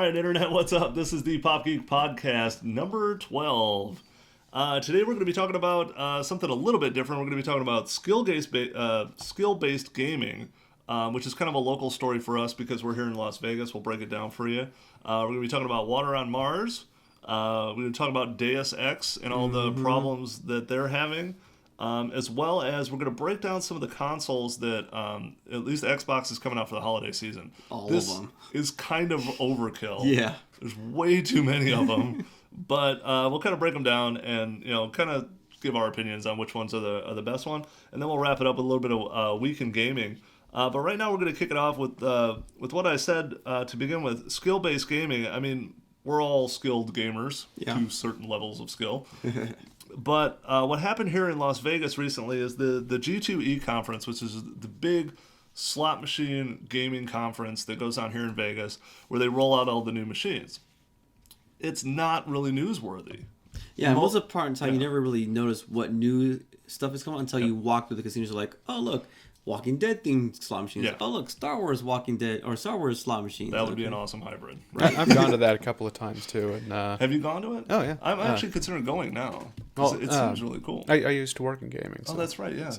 right, Internet, what's up? This is the Pop Geek Podcast, number 12. Today we're going to be talking about something a little bit different. We're going to be talking about skill-based gaming, which is kind of a local story for us because we're here in Las Vegas. We'll break it down for you. We're going to be talking about Water on Mars. We're going to talk about Deus Ex and all the problems that they're having. As well as we're going to break down some of the consoles that at least Xbox is coming out for the holiday season. This of them is kind of overkill. Yeah, there's way too many of them, but we'll kind of break them down and kind of give our opinions on which ones are the best one, and then we'll wrap it up with a little bit of week in gaming. But right now we're going to kick it off with what I said to begin with: skill-based gaming. I mean, we're all skilled gamers to certain levels of skill. But what happened here in Las Vegas recently is the G2E conference, which is the big slot machine gaming conference that goes on here in Vegas, where they roll out all the new machines. It's not really newsworthy. Yeah, most of the part in time, you never really notice what new stuff is coming until you walk through the casinos. You're like, oh, look, Walking Dead themed slot machines. Yeah. Oh, look, Star Wars Walking Dead or Star Wars slot machines. That would be an awesome hybrid. Right? I've gone to that a couple of times too. And have you gone to it? Oh yeah. I'm actually considering going now. Well, it seems really cool. I used to work in gaming. So, that's right. Yeah.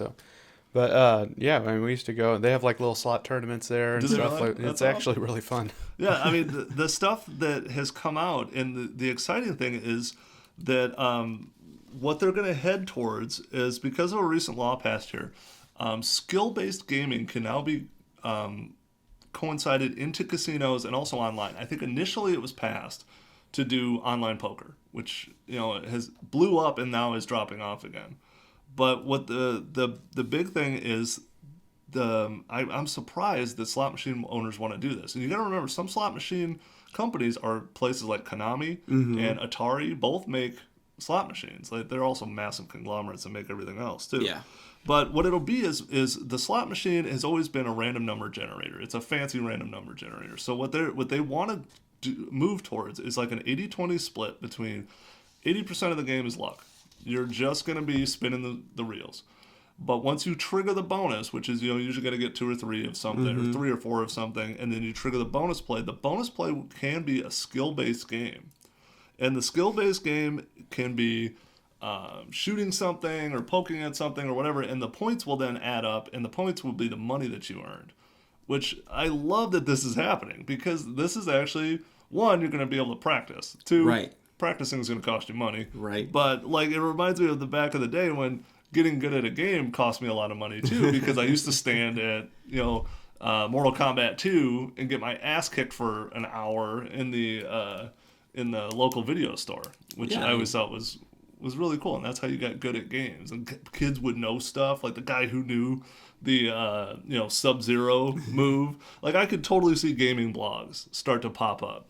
But yeah, I mean, we used to go. They have like little slot tournaments there and stuff. Really? It's actually really fun. Yeah, I mean, the stuff that has come out, and the exciting thing is that what they're going to head towards is, because of a recent law passed here, skill-based gaming can now be coincided into casinos and also online. I think initially it was passed to do online poker, which has blew up and now is dropping off again. But what the big thing is, I'm surprised that slot machine owners want to do this. And you got to remember, some slot machine companies are places like Konami and Atari. Both make slot machines. Like, they're also massive conglomerates that make everything else too. Yeah. But what it'll be is the slot machine has always been a random number generator. It's a fancy random number generator. So what they want to move towards is like an 80-20 split between 80% of the game is luck. You're just going to be spinning the reels. But once you trigger the bonus, which is you usually got to get 2 or 3 of something, or 3 or 4 of something, and then you trigger the bonus play can be a skill-based game. And the skill-based game can be shooting something or poking at something or whatever, and the points will then add up, and the points will be the money that you earned. Which I love that this is happening, because this is actually, 1, you're going to be able to practice. 2, practicing is going to cost you money. Right. But like, it reminds me of the back of the day when getting good at a game cost me a lot of money too, because I used to stand at Mortal Kombat 2 and get my ass kicked for an hour in the local video store, which I always thought was really cool, and that's how you got good at games. And kids would know stuff, like the guy who knew the Sub-Zero move. Like, I could totally see gaming blogs start to pop up,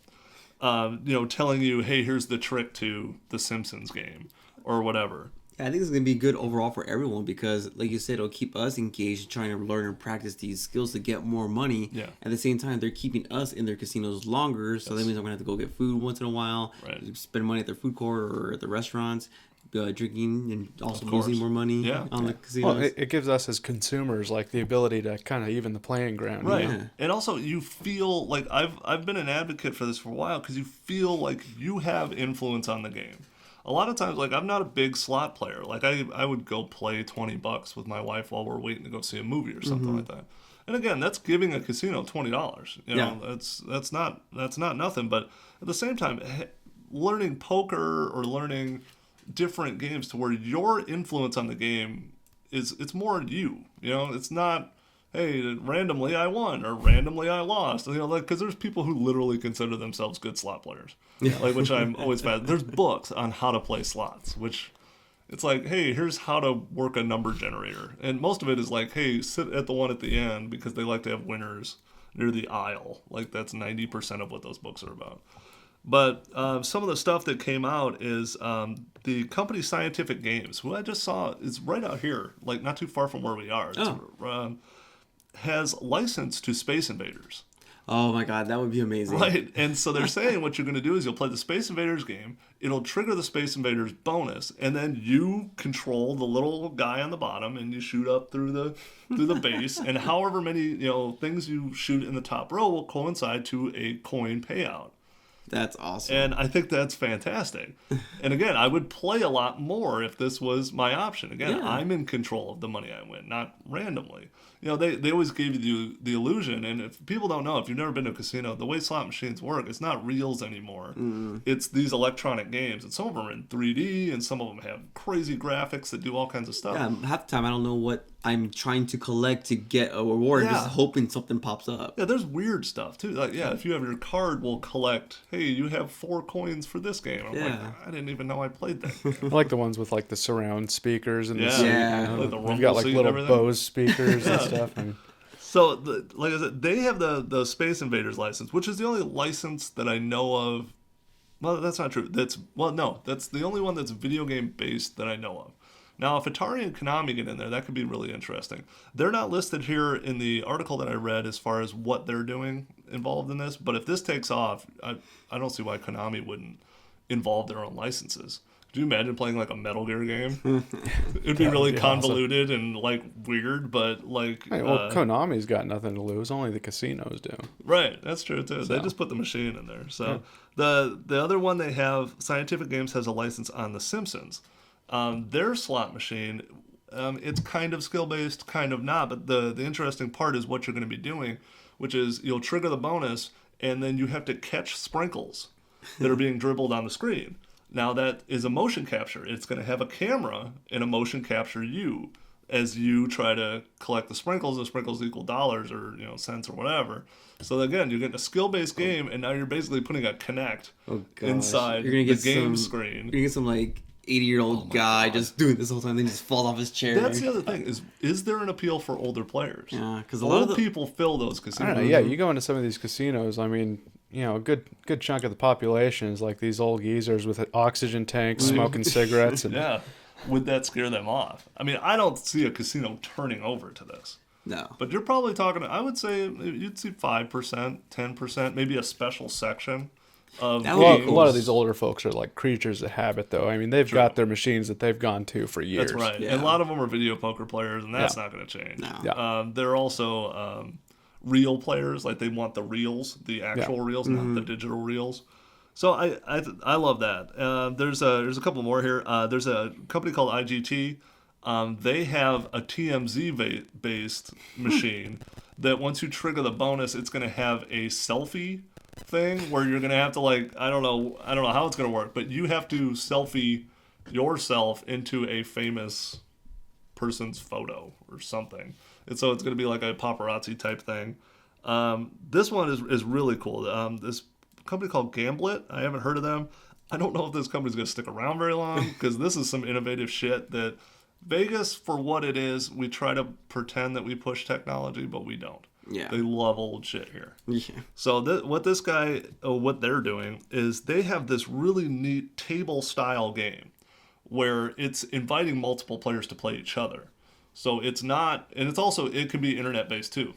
telling you, hey, here's the trick to the Simpsons game or whatever. I think it's going to be good overall for everyone because, like you said, it'll keep us engaged trying to learn and practice these skills to get more money. Yeah. At the same time, they're keeping us in their casinos longer, so that means I'm going to have to go get food once in a while, spend money at their food court or at the restaurants, drinking, and also losing more money on the casinos. Well, it gives us as consumers like the ability to kind of even the playing ground. Right. Yeah. And also, you feel like I've been an advocate for this for a while, because you feel like you have influence on the game. A lot of times, like, I'm not a big slot player. Like, I would go play $20 with my wife while we're waiting to go see a movie or something like that. And again, that's giving a casino $20. You know, that's not nothing. But at the same time, learning poker or learning different games to where your influence on the game it's more you. It's not, hey, randomly I won or randomly I lost. Because there's people who literally consider themselves good slot players. Yeah. Which I'm always fascinated. There's books on how to play slots, which it's like, hey, here's how to work a number generator. And most of it is like, hey, sit at the one at the end, because they like to have winners near the aisle. Like, that's 90% of what those books are about. But some of the stuff that came out is the company Scientific Games, who I just saw is right out here, like not too far from where we are. Has license to Space Invaders. Oh my God, that would be amazing. Right, and so they're saying what you're going to do is you'll play the Space Invaders game, it'll trigger the Space Invaders bonus, and then you control the little guy on the bottom, and you shoot up through the base, and however many things you shoot in the top row will coincide to a coin payout. That's awesome. And I think that's fantastic. And again, I would play a lot more if this was my option. Again, I'm in control of the money I win, not randomly. You know, they always give you the illusion, and if people don't know, if you've never been to a casino, the way slot machines work, it's not reels anymore. It's these electronic games, and some of them are in 3D, and some of them have crazy graphics that do all kinds of stuff. Yeah, half the time I don't know what I'm trying to collect to get a reward, just hoping something pops up. Yeah, there's weird stuff too. Like, if you have your card, will collect, hey, you have 4 coins for this game. I'm like, I didn't even know I played that game. I like the ones with like the surround speakers and like the we've got like little Bose speakers and stuff. And so, like I said, they have the Space Invaders license, which is the only license that I know of. Well, that's not true. That's the only one that's video game based that I know of. Now, if Atari and Konami get in there, that could be really interesting. They're not listed here in the article that I read as far as what they're doing involved in this, but if this takes off, I don't see why Konami wouldn't involve their own licenses. Could you imagine playing like a Metal Gear game? It'd be really convoluted and like weird, but like... Konami's got nothing to lose. Only the casinos do. Right, that's true too. They just put the machine in there. So the other one they have, Scientific Games has a license on The Simpsons. Their slot machine, it's kind of skill-based, kind of not, but the interesting part is what you're going to be doing, which is you'll trigger the bonus, and then you have to catch sprinkles that are being dribbled on the screen. Now, that is a motion capture. It's going to have a camera and a motion capture you as you try to collect the sprinkles. The sprinkles equal dollars or cents or whatever. So, again, you're getting a skill-based game, and now you're basically putting a Kinect inside the game screen. You're going to get some, like... 80-year-old guy just doing this whole time, then he just falls off his chair. That's the other thing is there an appeal for older players? Yeah, because a lot of people fill those casinos. I don't know. Yeah, you go into some of these casinos. I mean, a good chunk of the population is like these old geezers with oxygen tanks, smoking cigarettes, and would that scare them off? I mean, I don't see a casino turning over to this. No, but you're probably talking. I would say you'd see 5%, 10%, maybe a special section. A lot of these older folks are like creatures of habit, though. I mean, they've got their machines that they've gone to for years. That's right. And a lot of them are video poker players, and that's not going to change. No. They're also reel players. Like, they want the reels, the actual reels, not the digital reels. So I love that. There's a couple more here. There's a company called IGT. They have a TMZ-based machine that once you trigger the bonus, it's going to have a selfie thing where you're gonna have to, like, I don't know how it's gonna work, but you have to selfie yourself into a famous person's photo or something, and so it's gonna be like a paparazzi type thing. This one is really cool. This company called Gamblet, I haven't heard of them. I don't know if this company's gonna stick around very long because this is some innovative shit that Vegas, for what it is, we try to pretend that we push technology, but we don't. Yeah. They love old shit here. Yeah. So what they're doing is they have this really neat table style game where it's inviting multiple players to play each other. So it's not, and it's also, it can be internet based too.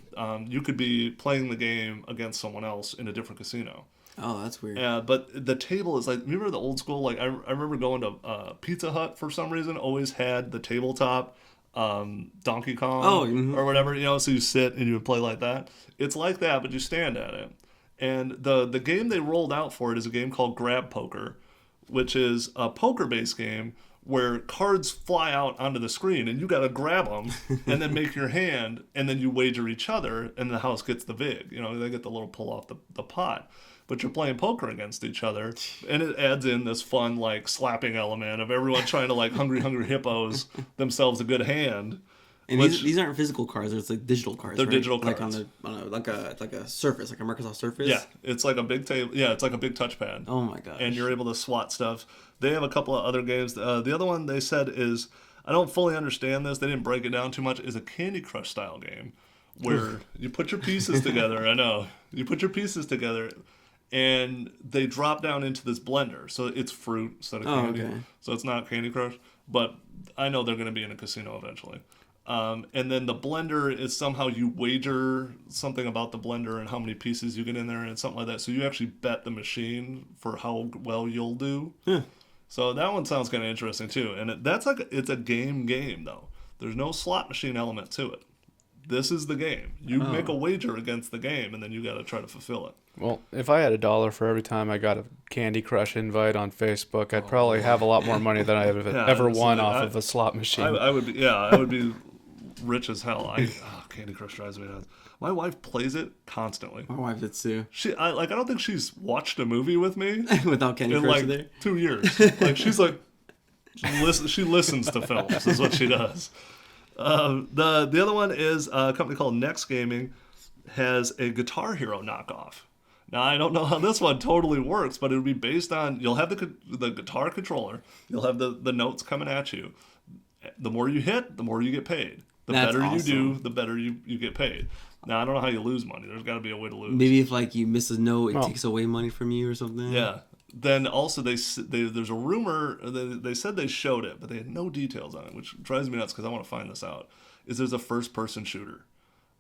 You could be playing the game against someone else in a different casino. Oh, that's weird. Yeah, but the table is like, remember the old school? Like I remember going to Pizza Hut for some reason, always had the tabletop. Donkey Kong or whatever, so you sit and you would play like that. It's like that, but you stand at it. And the game they rolled out for it is a game called Grab Poker, which is a poker-based game where cards fly out onto the screen and you got to grab them and then make your hand, and then you wager each other, and the house gets the vig. They get the little pull off the pot. But you're playing poker against each other, and it adds in this fun, like, slapping element of everyone trying to, like, hungry hippos themselves a good hand. And these aren't physical cards; it's like digital cards. They're right? digital cards, like a Surface, like a Microsoft Surface. Yeah, it's like a big table. Yeah, it's like a big touchpad. Oh my gosh! And you're able to swat stuff. They have a couple of other games. The other one they said is, I don't fully understand this. They didn't break it down too much. Is a Candy Crush style game where you put your pieces together. I know you put your pieces together. And they drop down into this blender. So it's fruit instead of candy. Okay. So it's not Candy Crush. But I know they're going to be in a casino eventually. And then the blender is somehow you wager something about the blender and how many pieces you get in there and something like that. So you actually bet the machine for how well you'll do. Yeah. So that one sounds kind of interesting too. And it's a game though. There's no slot machine element to it. this is the game. You make a wager against the game, and then you got to try to fulfill it. Well, if I had $1 for every time I got a Candy Crush invite on Facebook, I'd probably have a lot more money than I have ever won off of a slot machine. I would be rich as hell. Candy Crush drives me nuts. My wife plays it constantly. My wife did too. I don't think she's watched a movie with me without Candy Crush in there. 2 years. Like she's like, she listens to films. Is what she does. The other one is a company called Next Gaming has a Guitar Hero knockoff. Now I don't know how this one totally works, but it would be based on you'll have the guitar controller, you'll have the notes coming at you. The more you hit, the more you get paid. The better you do, the better you get paid. Now I don't know how you lose money. There's got to be a way to lose. Maybe if like you miss a note, it takes away money from you or something. Yeah. Then also there's a rumor they said they showed it, but they had no details on it, which drives me nuts because I want to find this out. Is there's a first person shooter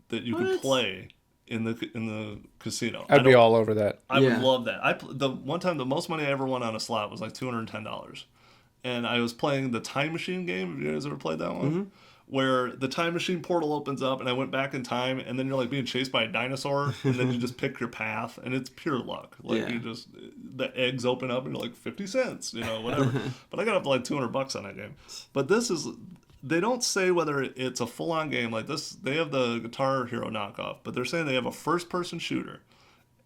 that you can play in the casino? I'd be all over that. I would love that. The one time the most money I ever won on a slot was like $210, and I was playing the Time Machine game. Have you guys ever played that one? Mm-hmm. Where the time machine portal opens up and I went back in time and then you're like being chased by a dinosaur and then you just pick your path and it's pure luck. Like you just, the eggs open up and you're like 50 cents, whatever. But I got up to like $200 on that game. But they don't say whether it's a full on game like this. They have the Guitar Hero knockoff, but they're saying they have a first person shooter.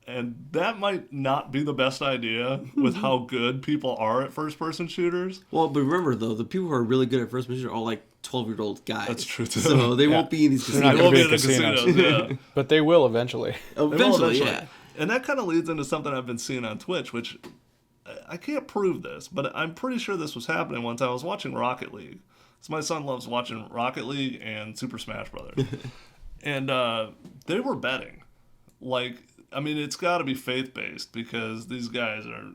And that might not be the best idea with how good people are at first-person shooters. Well, but remember, though, the people who are really good at first-person shooters are all like 12-year-old guys. That's true, too. So they won't be in these casinos. They won't be in the casinos. But they will eventually. Eventually, yeah. And that kind of leads into something I've been seeing on Twitch, which I can't prove this, but I'm pretty sure this was happening one time. I was watching Rocket League. So my son loves watching Rocket League and Super Smash Brothers. And they were betting. It's got to be faith-based because these guys are,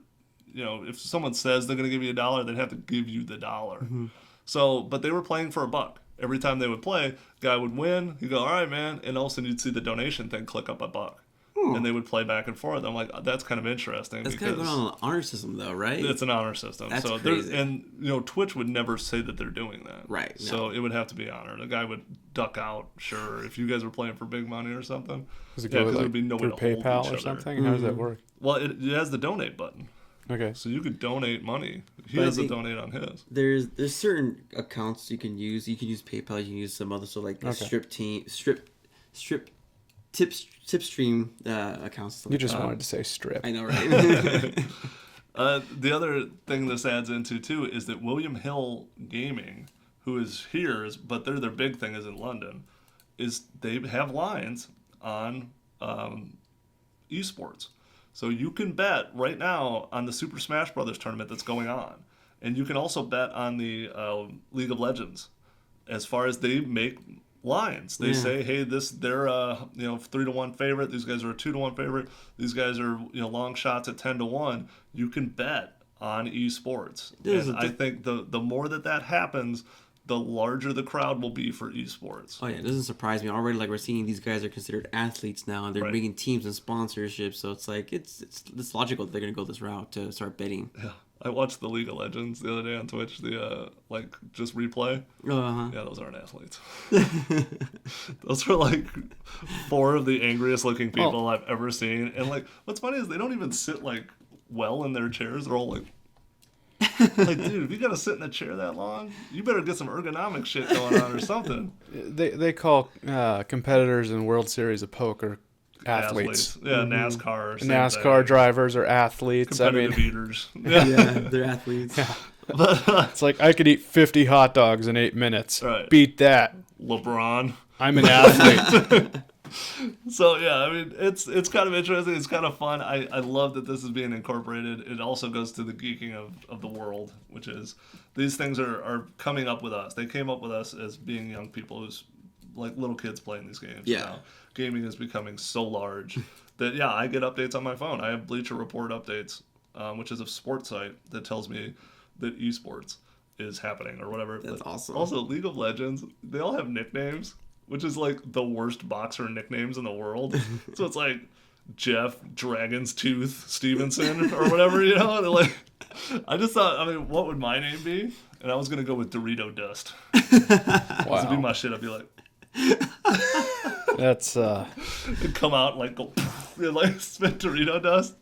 if someone says they're going to give you $1, they'd have to give you the dollar. Mm-hmm. So, but they were playing for $1. Every time they would play, guy would win. He'd go, all right, man. And all of a sudden you'd see the donation thing click up $1. And they would play back and forth. I'm like, that's kind of interesting. That's kind of going on an honor system, though, right? It's an honor system. That's so crazy. And Twitch would never say that they're doing that. Right. No. So it would have to be honor. The guy would duck out, sure, if you guys were playing for big money or something. Does it go there'd be no way to PayPal hold each or something? How does that work? Well, it has the donate button. Okay. So you could donate money. He has to donate on his. There's certain accounts you can use. You can use PayPal. You can use some other Tipstream accounts. You just wanted to say strip. I know, right? The other thing this adds into too is that William Hill Gaming, who is here, but their big thing is in London, is they have lines on esports. So you can bet right now on the Super Smash Brothers tournament that's going on, and you can also bet on the League of Legends. As far as they make lines, they say, hey, they're 3-1 favorite. These guys are a 2-1 favorite. These guys are long shots at 10-1. You can bet on esports, and I think the more that happens, the larger the crowd will be for esports. Oh yeah, it doesn't surprise me already. Like we're seeing these guys are considered athletes now, and they're making teams and sponsorships. So it's like it's logical that they're gonna go this route to start betting. Yeah, I watched the League of Legends the other day on Twitch. The just replay. Uh-huh. Yeah, those aren't athletes. Those are 4 of the angriest looking people I've ever seen. And what's funny is they don't even sit well in their chairs. They're all dude, if you gotta sit in a chair that long, you better get some ergonomic shit going on or something. They call competitors in World Series of Poker athletes. Yeah, NASCAR. NASCAR drivers are athletes. Competitive eaters. Yeah, they're athletes. Yeah. It's like I could eat 50 hot dogs in 8 minutes. Right. Beat that. LeBron. I'm an athlete. So yeah, it's kind of interesting. It's kind of fun. I love that this is being incorporated. It also goes to the geeking of the world, which is these things are coming up with us. They came up with us as being young people who's little kids playing these games. Yeah. Now, gaming is becoming so large that I get updates on my phone. I have Bleacher Report updates, which is a sports site that tells me that esports is happening or whatever. That's awesome. Also, League of Legends, they all have nicknames, which is the worst boxer nicknames in the world. So it's Jeff Dragon's Tooth Stevenson or whatever, I just thought, what would my name be? And I was going to go with Dorito Dust. Wow. This would be my shit. I'd be like... That's It'd come out and like go, and like spit Dorito dust.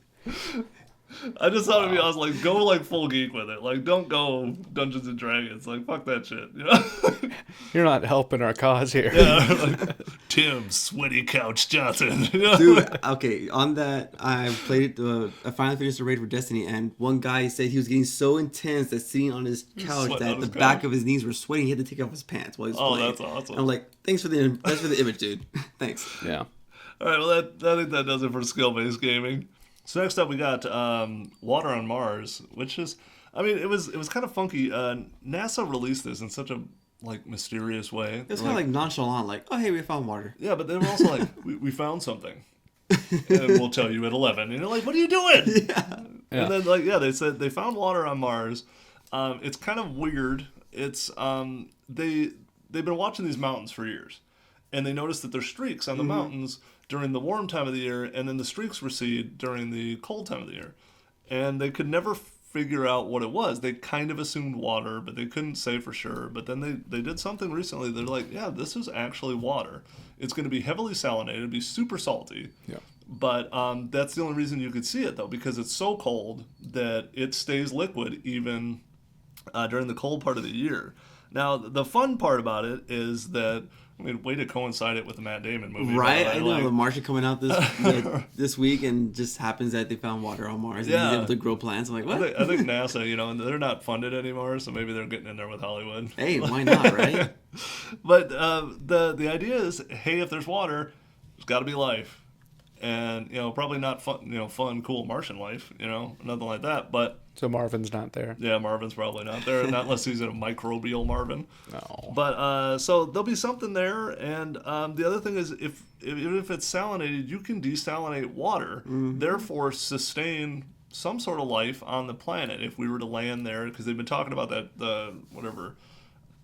I just thought I was like, go like full geek with it. Like, don't go Dungeons and Dragons. Like, fuck that shit. You know? You're not helping our cause here. Yeah, like Tim Sweaty Couch Johnson. You know? Dude, okay, on that, I played I finally finished the raid for Destiny, and one guy said he was getting so intense that sitting on his couch that the back of his knees were sweating. He had to take off his pants while he was playing. That's awesome. I'm like, thanks for the image, dude. Thanks. Yeah. All right, well, I think that does it for skill-based gaming. So next up, we got Water on Mars, which is, I mean, it was kind of funky. NASA released this in such a like mysterious way. It was kind of like nonchalant, like, oh hey, we found water. Yeah, but they were also like, we found something, and we'll tell you at 11. And you're like, what are you doing? Yeah. And then like, yeah, they said they found water on Mars. It's kind of weird. It's they've been watching these mountains for years, and they noticed that there's streaks on the mountains during the warm time of the year, and then the streaks recede during the cold time of the year. And they could never figure out what it was. They kind of assumed water, but they couldn't say for sure. But then they did something recently. They're like, yeah, this is actually water. It's going to be heavily salinated, be super salty. Yeah. But that's the only reason you could see it, though, because it's so cold that it stays liquid even during the cold part of the year. Now, the fun part about it is that, I mean, way to coincide it with the Matt Damon movie. Right? I know, The Martian coming out this week, and just happens that they found water on Mars, and he's able to grow plants. I'm like, what? I think NASA, you know, and they're not funded anymore, so maybe they're getting in there with Hollywood. Hey, why not, right? But the idea is, hey, if there's water, there's got to be life. And, you know, probably not fun, cool Martian life, you know, nothing like that. But So Marvin's not there. yeah, Marvin's probably not there, not unless he's a microbial Marvin. No. But so there'll be something there, and the other thing is, even if it's salinated, you can desalinate water, therefore sustain some sort of life on the planet if we were to land there, because they've been talking about that whatever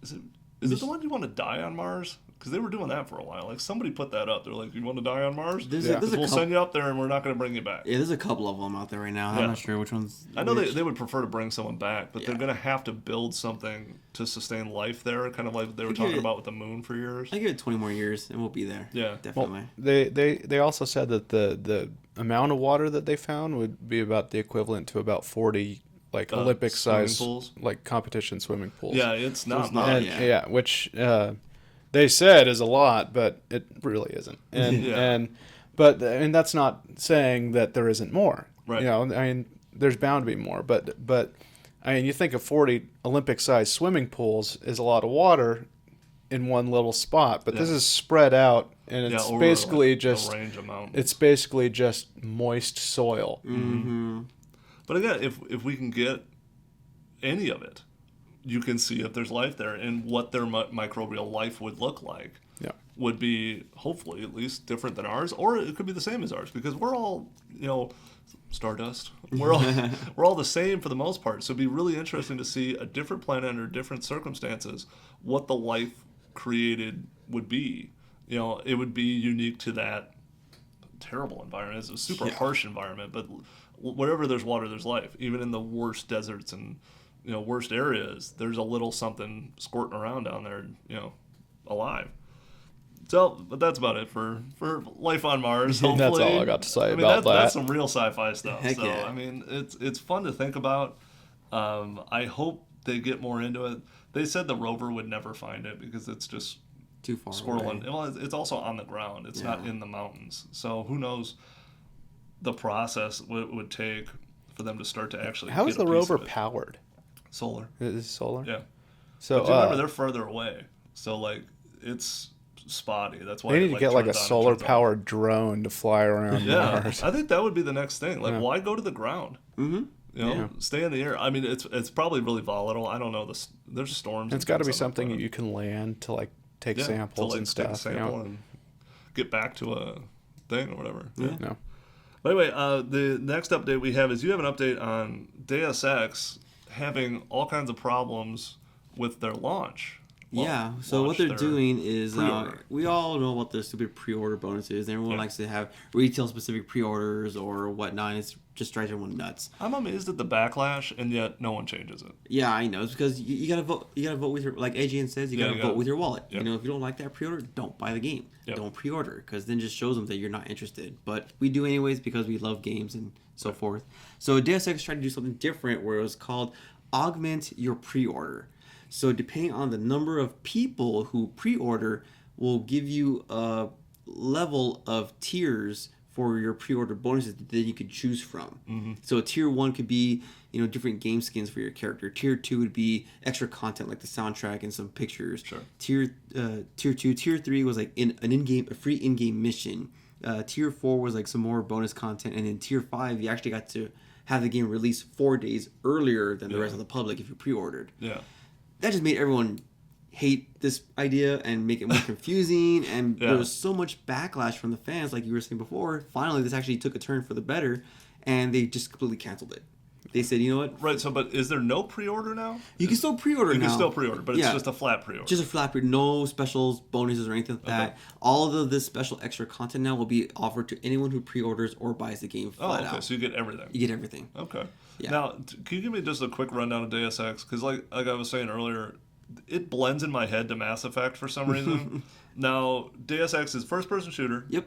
is it the one you want to die on Mars? Because they were doing that for a while. Like, somebody put that up. They're like, you want to die on Mars? We'll send you up there, and we're not going to bring you back. Yeah, there's a couple of them out there right now. I'm not sure which ones. I know they would prefer to bring someone back, but they're going to have to build something to sustain life there, kind of like they were talking about with the moon for years. I give it 20 more years, and we'll be there. Yeah. Definitely. Well, they also said that the amount of water that they found would be about the equivalent to about 40 like Olympic size like competition swimming pools. Yeah, it's not much. Yeah, which they said is a lot, but it really isn't. And but I mean, that's not saying that there isn't more. Right. You know, I mean, there's bound to be more, but I mean, you think of 40 Olympic-sized swimming pools is a lot of water in one little spot, but this is spread out, and it's basically just a range of mountains. It's basically just moist soil. Mm-hmm. But again, if we can get any of it, you can see if there's life there, and what their microbial life would look like. Yeah. Would be hopefully at least different than ours, or it could be the same as ours, because we're all, you know, stardust. We're all the same for the most part. So it'd be really interesting to see a different planet under different circumstances, what the life created would be. You know, it would be unique to that terrible environment. It's a super harsh environment, but wherever there's water, there's life. Even in the worst deserts and, you know, worst areas, there's a little something squirting around down there, you know, alive. So, but that's about it for life on Mars. Hopefully. That's all I got to say about that. That's some real sci-fi stuff. Heck so, yeah. I mean, it's fun to think about. I hope they get more into it. They said the rover would never find it because it's just too far squirreling. Well, it's also on the ground. It's not in the mountains. So who knows the process would take for them to start to actually. How get is the rover powered? Solar. Is it solar? Yeah. So but you remember they're further away, so like it's spotty. That's why they need to get like a solar powered drone to fly around Mars. I think that would be the next thing. Like, why go to the ground? Mm-hmm. You know, stay in the air. I mean, it's probably really volatile. I don't know. There's storms. It's got to be something you can land to like take samples and stuff. Take a sample and get back to a thing or whatever. Yeah. No. By the way, the next update we have is you have an update on Deus Ex having all kinds of problems with their launch. Yeah, so what they're doing is we all know about the stupid pre-order bonuses. Everyone likes to have retail-specific pre-orders or whatnot. It's just drives everyone nuts. I'm amazed at the backlash, and yet no one changes it. Yeah, I know. It's because you gotta vote. You gotta vote with your, like AGN says, you gotta vote with your wallet. Yep. If you don't like that pre-order, don't buy the game. Yep. Don't pre-order, because then just shows them that you're not interested. But we do anyways because we love games and so forth. So Deus Ex tried to do something different where it was called Augment Your Pre-Order. So depending on the number of people who pre-order will give you a level of tiers for your pre-order bonuses that you could choose from. Mm-hmm. So tier 1 could be, different game skins for your character. Tier 2 would be extra content like the soundtrack and some pictures. Sure. Tier 2, tier 3 was like a free in-game mission. Tier 4 was like some more bonus content, and in tier 5 you actually got to have the game released 4 days earlier than the rest of the public if you pre-ordered. Yeah. That just made everyone hate this idea and make it more confusing, and there was so much backlash from the fans, like you were saying before. Finally, this actually took a turn for the better, and they just completely canceled it. They said, you know what? Right, but is there no pre-order now? You can still pre-order now. You can still pre-order, but it's just a flat pre-order. Just a flat pre-order. No specials, bonuses, or anything like that. All of this special extra content now will be offered to anyone who pre-orders or buys the game flat out. So you get everything. You get everything. Okay. Yeah. Now, can you give me just a quick rundown of Deus Ex? Because like I was saying earlier, it blends in my head to Mass Effect for some reason. Now, Deus Ex is first-person shooter. Yep.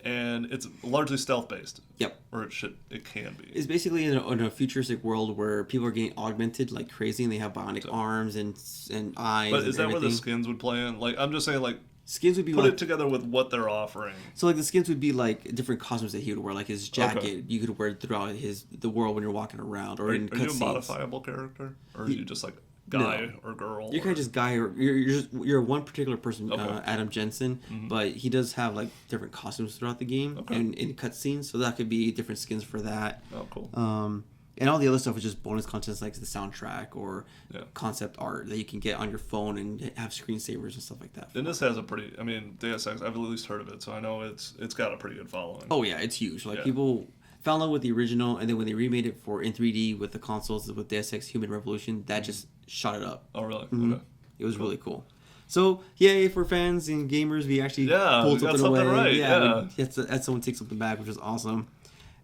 And it's largely stealth-based. Yep. Or it can be. It's basically in a futuristic world where people are getting augmented like crazy, and they have bionic arms and eyes. But is that where the skins would play in? Like, I'm just saying, like, skins would be put it together with what they're offering. So like the skins would be like different costumes that he would wear, like his jacket you could wear throughout the world when you're walking around, or in cutscenes. Are you a modifiable character, or are you just like guy or girl? You're kind of just guy, or you're one particular person, Adam Jensen, but he does have like different costumes throughout the game and in cutscenes, so that could be different skins for that. Oh, cool. And all the other stuff is just bonus content like the soundtrack or concept art that you can get on your phone and have screensavers and stuff like that. And this has a pretty, Deus Ex, I've at least heard of it, so I know it's got a pretty good following. Oh yeah, it's huge. Like people fell in love with the original, and then when they remade it in 3D with the consoles with Deus Ex Human Revolution, that just shot it up. Oh really? Mm-hmm. Okay. It was really cool. So yay for fans and gamers, we actually pulled something away. Right. Yeah. Had someone take something back, which was awesome.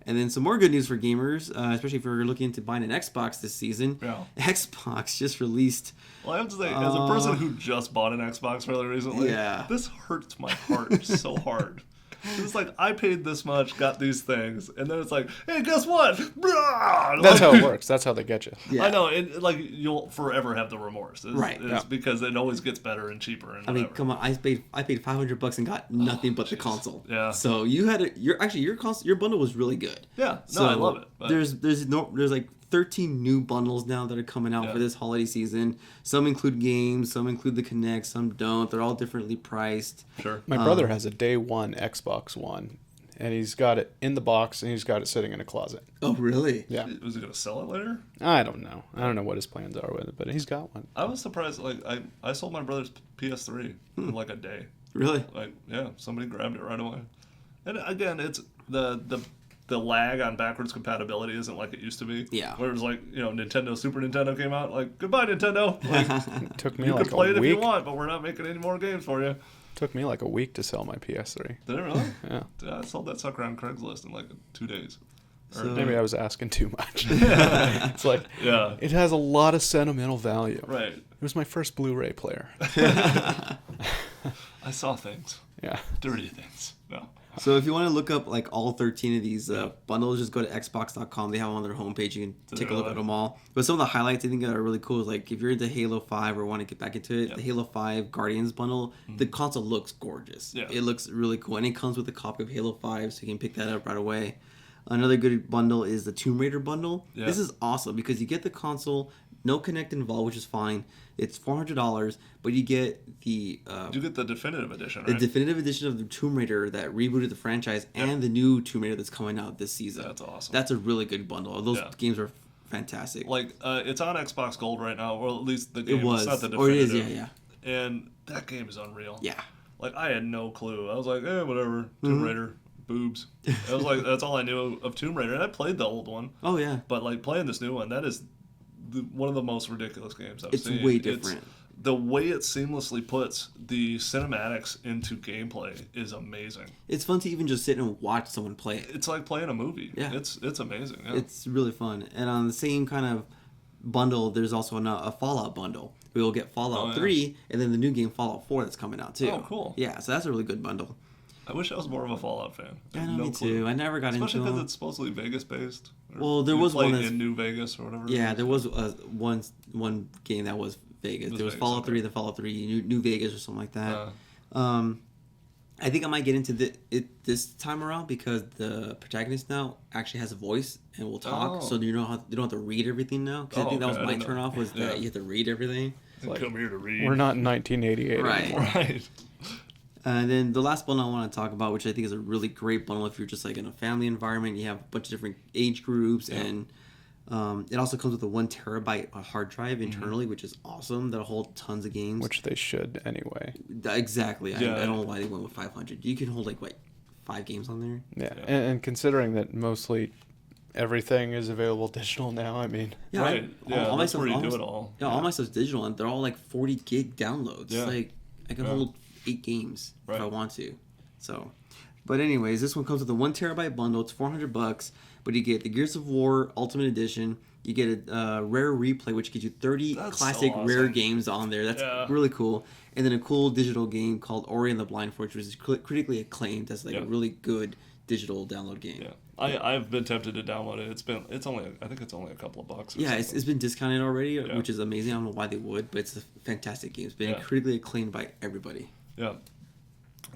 And then some more good news for gamers, especially if you're looking to buy an Xbox this season. Yeah. Xbox just released. Well, I have to say, as a person who just bought an Xbox fairly recently, this hurts my heart so hard. It's like, I paid this much, got these things, and then it's like, hey, guess what? That's how it works. That's how they get you. Yeah. I know. You'll forever have the remorse. It's because it always gets better and cheaper and whatever. I mean, come on. I paid $500 and got nothing but the console. Yeah. So you had your bundle was really good. Yeah. No, I love it. But there's like 13 new bundles now that are coming out for this holiday season. Some include games, some include the Kinect, some don't. They're all differently priced. Sure. My brother has a day one Xbox One, and he's got it in the box, and he's got it sitting in a closet. Oh, really? Yeah. Was he going to sell it later? I don't know. I don't know what his plans are with it, but he's got one. I was surprised. Like, I sold my brother's PS3 in like a day. Really? Like, yeah, somebody grabbed it right away. And again, it's the lag on backwards compatibility isn't like it used to be. Yeah. Where it was like, Nintendo, Super Nintendo came out, like, goodbye, Nintendo. Like, it took me you like can play a it week. if you want, but we're not making any more games for you. Took me like a week to sell my PS3. Did it really? Yeah. I sold that sucker on Craigslist in like 2 days. So maybe I was asking too much. It's like, it has a lot of sentimental value. Right. It was my first Blu-ray player. I saw things. Yeah. Dirty things. No. So if you want to look up like all 13 of these bundles, just go to xbox.com. They have them on their homepage. You can take a look at them all. But some of the highlights I think that are really cool is like if you're into Halo 5 or want to get back into it, the Halo 5 Guardians bundle, the console looks gorgeous. Yeah. It looks really cool. And it comes with a copy of Halo 5, so you can pick that up right away. Another good bundle is the Tomb Raider bundle. Yeah. This is awesome because you get the console, no Kinect involved, which is fine. It's $400, but you get the... you get the definitive edition, right? The definitive edition of the Tomb Raider that rebooted the franchise and the new Tomb Raider that's coming out this season. That's awesome. That's a really good bundle. Those games are fantastic. Like, it's on Xbox Gold right now, or at least the game. It was. It's not the Or definitive. it is, yeah. And that game is unreal. Yeah. Like, I had no clue. I was like, whatever. Tomb Raider. Boobs. I was like, that's all I knew of Tomb Raider. And I played the old one. Oh, yeah. But, like, playing this new one, that is one of the most ridiculous games I've seen. It's way different. the way it seamlessly puts the cinematics into gameplay is amazing. It's fun to even just sit and watch someone play it. It's like playing a movie. Yeah. It's amazing. Yeah. It's really fun. And on the same kind of bundle, there's also a Fallout bundle. We will get Fallout 3 and then the new game Fallout 4 that's coming out too. Oh, cool. Yeah, so that's a really good bundle. I wish I was more of a Fallout fan. I know, me too. I never got Especially into because it's supposedly Vegas based. Well, there was one in New Vegas or whatever. Yeah, there was one game that was Vegas. There was Fallout 3, the Fallout 3 New Vegas or something like that. I think I might get into it this time around because the protagonist now actually has a voice and will talk, so you don't have to read everything now. Because I think that was my turnoff was that you have to read everything. Like, come here to read. We're not in 1988 anymore. Right. And then the last bundle I want to talk about, which I think is a really great bundle if you're just like in a family environment, you have a bunch of different age groups, and it also comes with a 1 terabyte hard drive internally, which is awesome. That'll hold tons of games. Which they should anyway. Exactly. Yeah. I don't know why they went with 500. You can hold like 5 games on there. Yeah. And considering that mostly everything is available digital now, I mean. Yeah, right. All my that's where you do it all. Yeah, all my stuff's digital, and they're all like 40 gig downloads. Yeah. Like I can hold 8 games if I want to. So, but anyways, this one comes with a 1 terabyte bundle. It's $400, but you get the Gears of War Ultimate Edition. You get a rare replay, which gives you 30 classic rare games on there. That's really cool. And then a cool digital game called Ori and the Blind Forest, which is critically acclaimed. That's like a really good digital download game. Yeah. I've been tempted to download it. I think it's only a couple of bucks. Yeah, it's been discounted already, which is amazing. I don't know why they would, but it's a fantastic game. It's been critically acclaimed by everybody. Yeah.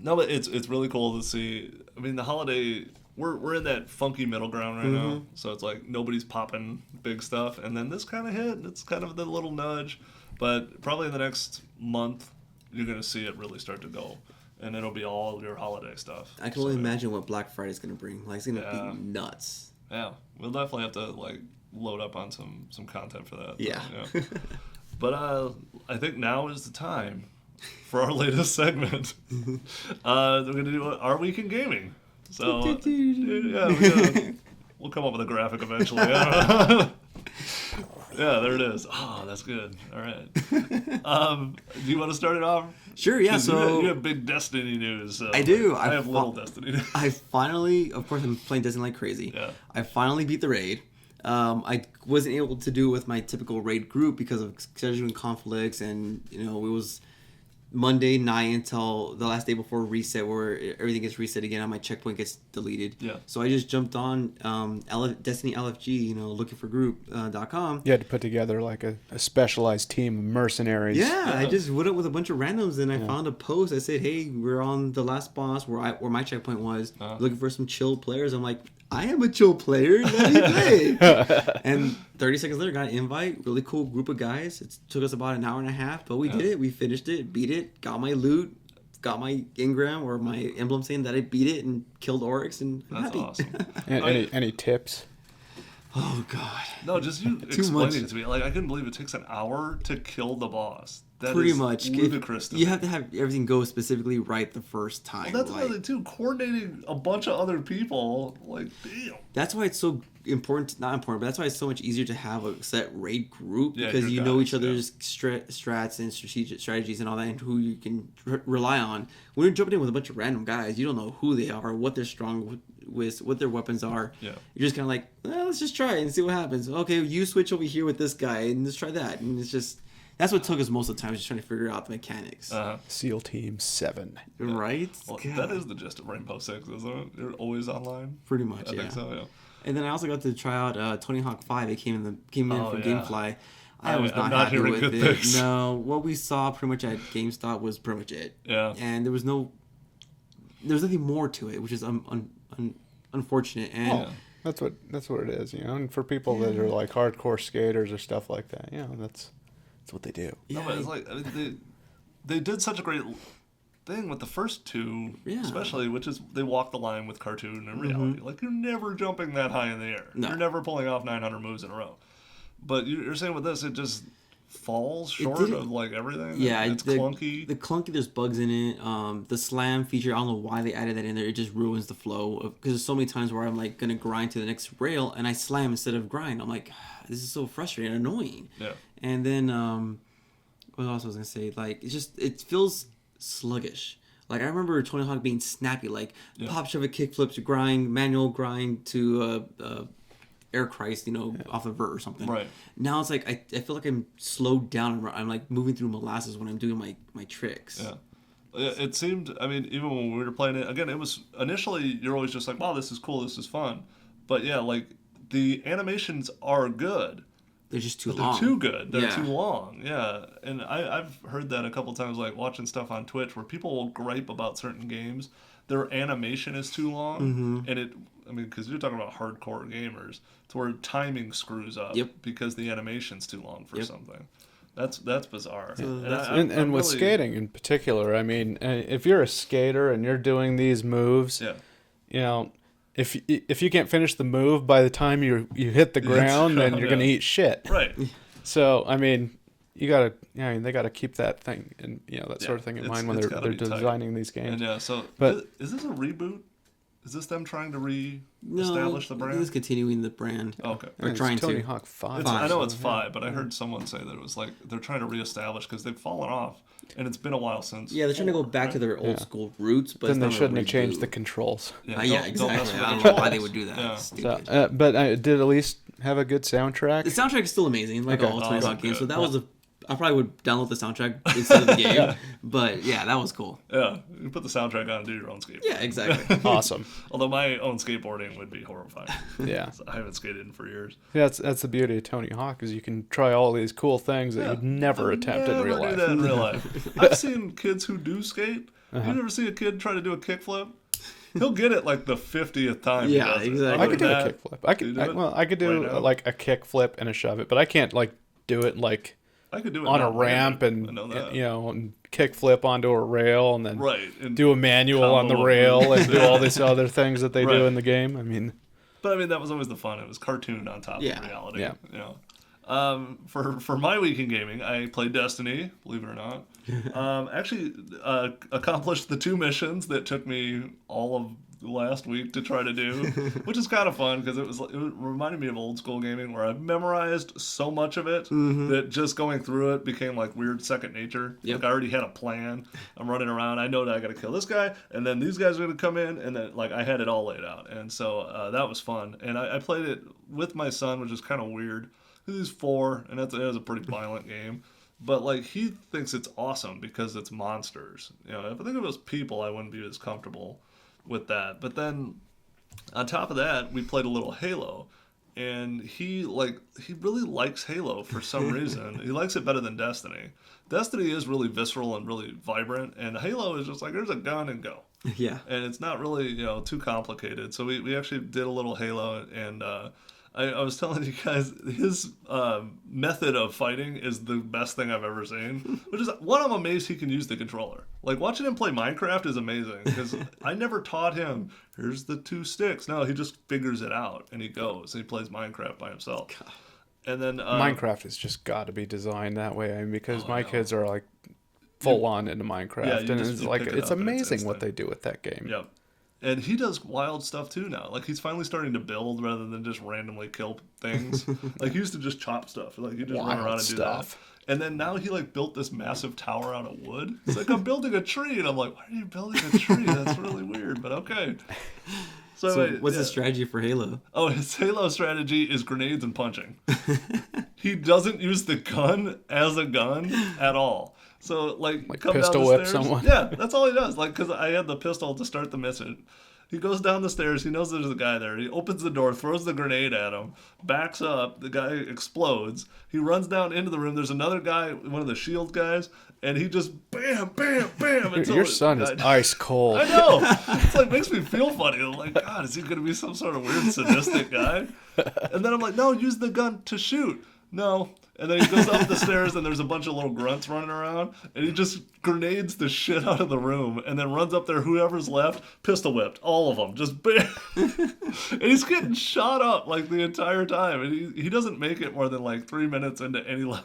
No, but it's really cool to see. I mean, the holiday, we're in that funky middle ground right now. So it's like nobody's popping big stuff. And then this kind of hit. It's kind of the little nudge. But probably in the next month, you're going to see it really start to go. And it'll be all your holiday stuff. I can only imagine what Black Friday's going to bring. Like, it's going to be nuts. Yeah. We'll definitely have to, like, load up on some content for that. Yeah. But I think now is the time for our latest segment. We're going to do Our Week in Gaming. So, we'll come up with a graphic eventually. Yeah, there it is. Oh, that's good. All right. Do you want to start it off? Sure, yeah. So you have big Destiny news. So I do. I have little Destiny news. I finally, of course, I'm playing Destiny like crazy. Yeah. I finally beat the raid. I wasn't able to do it with my typical raid group because of scheduling conflicts, and it was Monday night until the last day before reset, where everything gets reset again and my checkpoint gets deleted. Yeah. So I just jumped on Destiny LFG, looking for group.com. You had to put together like a specialized team of mercenaries. Yeah, I just went up with a bunch of randoms and I found a post that said, "Hey, we're on the last boss where my checkpoint was, looking for some chill players." I'm like, I am a chill player. Let me play. And 30 seconds later, got an invite. Really cool group of guys. It took us about an hour and a half, but we did it. We finished it, beat it, got my loot, got my engram or my emblem saying that I beat it and killed Oryx, and I'm happy. Awesome. Any tips? Oh God. No, just you explaining it to me. Like, I couldn't believe it takes an hour to kill the boss. That pretty is much ludicrous. You have to have everything go specifically right the first time. Well, that's another thing too. Coordinating a bunch of other people, like, damn. That's why it's so important. Not important, but that's why it's so much easier to have a set raid group because you guys, know each other's strats and strategies and all that, and who you can rely on. When you're jumping in with a bunch of random guys, you don't know who they are, what they're strong with, what their weapons are. Yeah. You're just kind of like, well, let's just try it and see what happens. Okay, you switch over here with this guy, and let's try that, and it's just. That's what took us most of the time, just trying to figure out the mechanics. SEAL Team 7. Right? Well, that is the gist of Rainbow Six, isn't it? You're always online? Pretty much, I think so, yeah. And then I also got to try out Tony Hawk 5. It came in from GameFly. I was not happy with good it. things. No, what we saw pretty much at GameStop was pretty much it. Yeah. And there was nothing more to it, which is unfortunate. And that's what it is, And for people that are like hardcore skaters or stuff like that, that's what they do. Yeah, but it's like they did such a great thing with the first two, especially, which is they walk the line with cartoon and reality. Like, you're never jumping that high in the air. No. You're never pulling off 900 moves in a row. But you're saying with this, it just falls short of like everything. Yeah, it's clunky. The clunky, there's bugs in it. The slam feature, I don't know why they added that in there. It just ruins the flow because there's so many times where I'm like gonna grind to the next rail and I slam instead of grind. I'm like, this is so frustrating and annoying. Yeah. And then What else was I gonna say? Like it feels sluggish. Like I remember Tony Hawk being snappy, like pop, shove, a kickflip to grind, manual grind to Air Christ, off a vert or something. Right. Now it's like I feel like I'm slowed down. I'm like moving through molasses when I'm doing my tricks. Yeah. It seemed, I mean, even when we were playing it, again, it was initially, you're always just like, wow, this is cool, this is fun. But yeah, like, the animations are good. They're just too long. They're too good. They're too long. Yeah. And I've heard that a couple times, like, watching stuff on Twitch where people will gripe about certain games. Their animation is too long. And because you're talking about hardcore gamers, to where timing screws up because the animation's too long for something. That's bizarre. And with skating in particular, I mean, if you're a skater and you're doing these moves, if you can't finish the move by the time you hit the ground, then you're gonna eat shit. Right. So I mean, they gotta keep that thing and that sort of thing in mind when they're designing these games. And but is this a reboot? Is this them trying to re-establish the brand? It's continuing the brand. Oh, okay. They're trying Tony Hawk 5. I know it's 5, but I heard someone say that it was like they're trying to re-establish because they've fallen off, and it's been a while since. Yeah, they're trying to go back to their old school roots, but then they shouldn't have changed the controls. Yeah, exactly. I don't know why they would do that. Yeah. So, but did at least have a good soundtrack. The soundtrack is still amazing, like all Tony Hawk games. So that was I probably would download the soundtrack instead of the game. But yeah, that was cool. Yeah, you put the soundtrack on and do your own skateboarding. Yeah, exactly. Awesome. Although my own skateboarding would be horrifying. Yeah. I haven't skated in for years. Yeah, that's the beauty of Tony Hawk is you can try all these cool things that you'd never attempt in real life. Do that in real life. I've seen kids who do skate. You ever see a kid try to do a kickflip? He'll get it like the 50th time. Yeah, exactly. I could do a kickflip. I could do like a kickflip and a shove it, but I can't like do it like I could do it on a ramp and kick flip onto a rail and then and do a manual on the rail and do all these other things that they do in the game. I mean, that was always the fun. It was cartooned on top of reality. Yeah. For my week in gaming, I played Destiny, believe it or not. Actually, accomplished the 2 missions that took me all of last week to try to do, which is kind of fun because it reminded me of old school gaming where I've memorized so much of it that just going through it became like weird second nature. Like I already had a plan. I'm running around. I know that I got to kill this guy, and then these guys are going to come in, and then like I had it all laid out, and so that was fun. And I played it with my son, which is kind of weird. He's 4, and it was a pretty violent game. But, like, he thinks it's awesome because it's monsters. If I think it was people, I wouldn't be as comfortable with that. But then, on top of that, we played a little Halo. And he really likes Halo for some reason. He likes it better than Destiny. Destiny is really visceral and really vibrant. And Halo is just like, there's a gun and go. Yeah. And it's not really, too complicated. So we actually did a little Halo, and I was telling you guys, his method of fighting is the best thing I've ever seen. Which is, one, I'm amazed he can use the controller. Like, watching him play Minecraft is amazing. Because I never taught him, here's the 2 sticks. No, he just figures it out, and he goes, and he plays Minecraft by himself. And then Minecraft has just got to be designed that way. I mean, because my kids are, like, full on into Minecraft. And it's like, it's amazing what they do with that game. Yep. And he does wild stuff too now. Like, he's finally starting to build rather than just randomly kill things. Like, he used to just chop stuff. Like, he'd just run around and do that. And then now he, like, built this massive tower out of wood. He's like, I'm building a tree. And I'm like, why are you building a tree? That's really weird, but okay. So what's his strategy for Halo? Oh, his Halo strategy is grenades and punching. He doesn't use the gun as a gun at all. So, like come pistol down the whip stairs. someone. Yeah, that's all he does. Like, because I had the pistol to start the mission. He goes down the stairs. He knows there's a guy there. He opens the door, throws the grenade at him, backs up. The guy explodes. He runs down into the room. There's another guy, one of the shield guys, and he just bam, bam, bam. Your son is ice cold. I know. It's like, makes me feel funny. I'm like, God, is he going to be some sort of weird sadistic guy? And then I'm like, no, use the gun to shoot. No. And then he goes up the stairs, and there's a bunch of little grunts running around, and he just grenades the shit out of the room, and then runs up there, whoever's left, pistol whipped, all of them, just bam. And he's getting shot up, like, the entire time, and he doesn't make it more than, like, 3 minutes into any level.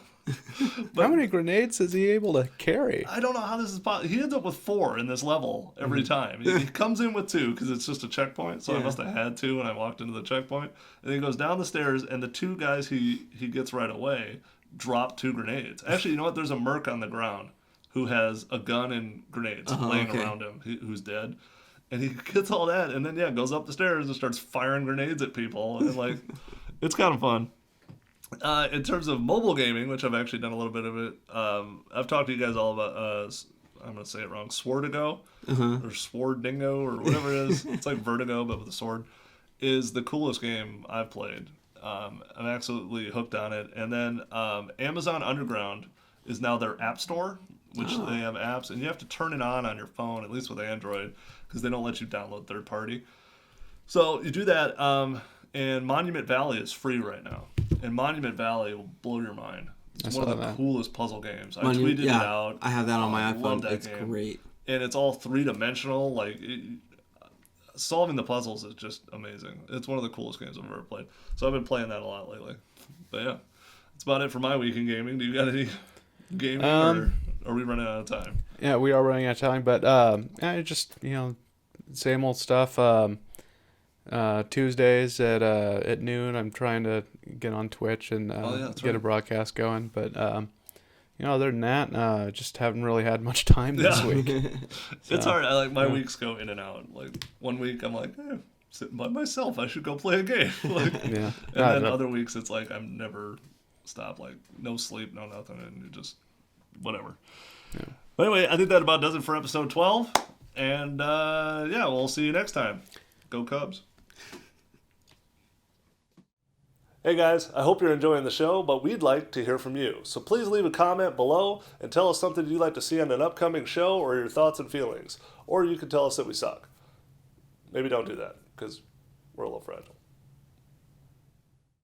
But how many grenades is he able to carry? I don't know how this is possible. He ends up with 4 in this level every time. He comes in with 2 because it's just a checkpoint, so I must have had 2 when I walked into the checkpoint. And then he goes down the stairs, and the 2 guys he gets right away drop 2 grenades. Actually, you know what? There's a merc on the ground who has a gun and grenades laying around him, who's dead. And he gets all that, and then, goes up the stairs and starts firing grenades at people. And, like, it's kind of fun. In terms of mobile gaming, which I've actually done a little bit of it, I've talked to you guys all about, I'm going to say it wrong, Swordigo, or Swordingo, or whatever it is. It's like Vertigo, but with a sword, is the coolest game I've played. I'm absolutely hooked on it. And then Amazon Underground is now their app store, which they have apps, and you have to turn it on your phone, at least with Android, because they don't let you download third party. So you do that, and Monument Valley is free right now. And Monument Valley will blow your mind. It's one of the coolest puzzle games. I tweeted it out. I have that on my iPhone. It's great. And it's all 3-dimensional. Like, solving the puzzles is just amazing. It's one of the coolest games I've ever played. So I've been playing that a lot lately. But yeah, that's about it for my week in gaming. Do you got any gaming, or are we running out of time? Yeah, we are running out of time, but just, same old stuff. Tuesdays at noon, I'm trying to get on Twitch and get a broadcast going. But other than that, just haven't really had much time this week. So, it's hard. My weeks go in and out. Like, one week I'm like, sitting by myself, I should go play a game. And then other weeks it's like I'm never stop. Like, no sleep, no nothing, and just whatever. Yeah. But anyway, I think that about does it for episode 12. And we'll see you next time. Go Cubs. Hey guys, I hope you're enjoying the show, but we'd like to hear from you. So please leave a comment below and tell us something you'd like to see on an upcoming show, or your thoughts and feelings. Or you can tell us that we suck. Maybe don't do that, because we're a little fragile.